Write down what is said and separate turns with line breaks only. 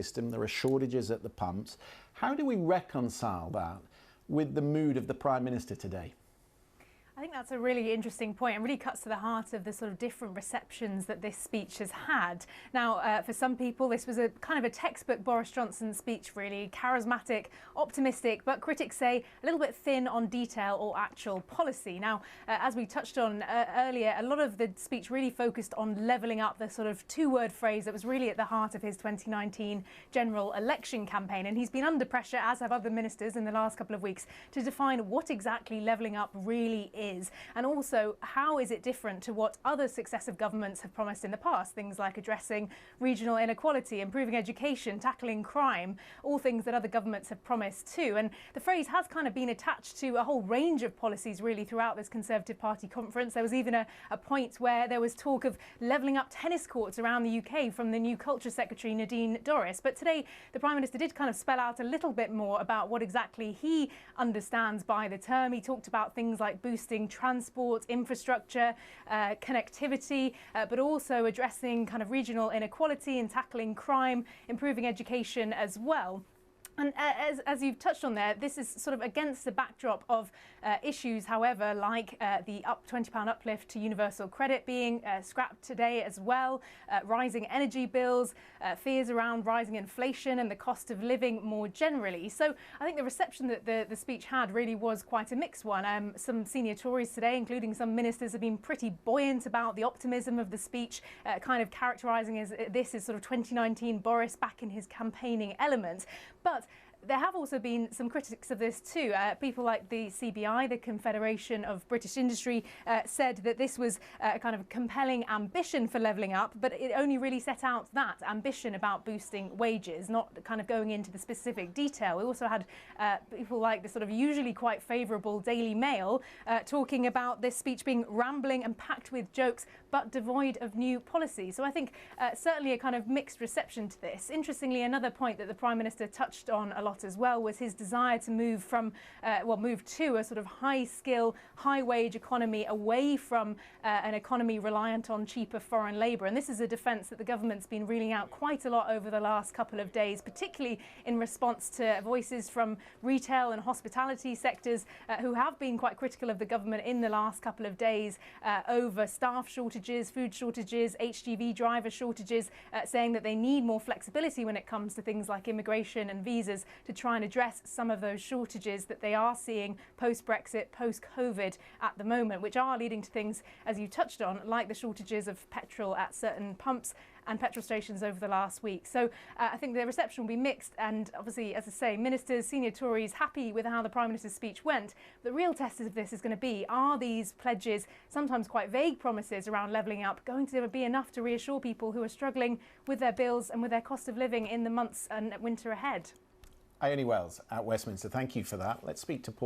system, there are shortages at the pumps. How do we reconcile that with the mood of the Prime Minister today?
I think that's a really interesting point and really cuts to the heart of the sort of different receptions that this speech has had. Now, for some people, this was a kind of a textbook Boris Johnson speech, really charismatic, optimistic, but critics say a little bit thin on detail or actual policy. Now, as we touched on earlier, a lot of the speech really focused on levelling up, the sort of two-word phrase that was really at the heart of his 2019 general election campaign. And he's been under pressure, as have other ministers in the last couple of weeks, to define what exactly levelling up really is. And also, how is it different to what other successive governments have promised in the past? Things like addressing regional inequality, improving education, tackling crime, all things that other governments have promised too. And the phrase has kind of been attached to a whole range of policies really throughout this Conservative Party conference. There was even a point where there was talk of levelling up tennis courts around the UK from the new Culture Secretary Nadine Dorries. But today, the Prime Minister did kind of spell out a little bit more about what exactly he understands by the term. He talked about things like boosting transport, infrastructure, connectivity, but also addressing kind of regional inequality and tackling crime, improving education as well. And as you've touched on there, this is sort of against the backdrop of issues, however, like the £20 uplift to universal credit being scrapped today as well, rising energy bills, fears around rising inflation and the cost of living more generally. So I think the reception that the speech had really was quite a mixed one. Some senior Tories today, including some ministers, have been pretty buoyant about the optimism of the speech, kind of characterising this as sort of 2019 Boris back in his campaigning element. But there have also been some critics of this too. People like the CBI, the Confederation of British Industry, said that this was a kind of compelling ambition for levelling up, but it only really set out that ambition about boosting wages, not kind of going into the specific detail. We also had people like the sort of usually quite favourable Daily Mail talking about this speech being rambling and packed with jokes, but devoid of new policy. So I think certainly a kind of mixed reception to this. Interestingly, another point that the Prime Minister touched on a lot as well was his desire to move to a sort of high-skill, high-wage economy away from an economy reliant on cheaper foreign labour. And this is a defence that the government's been reeling out quite a lot over the last couple of days, particularly in response to voices from retail and hospitality sectors who have been quite critical of the government in the last couple of days over staff shortages, food shortages, HGV driver shortages, saying that they need more flexibility when it comes to things like immigration and visas to try and address some of those shortages that they are seeing post-Brexit, post-COVID at the moment, which are leading to things, as you touched on, like the shortages of petrol at certain pumps and petrol stations over the last week. So I think the reception will be mixed, and obviously, as I say, ministers, senior Tories happy with how the Prime Minister's speech went. The real test of this is going to be, are these pledges, sometimes quite vague promises around levelling up, going to be enough to reassure people who are struggling with their bills and with their cost of living in the months and winter ahead?
Ione Wells at Westminster, thank you for that. Let's speak to Paul.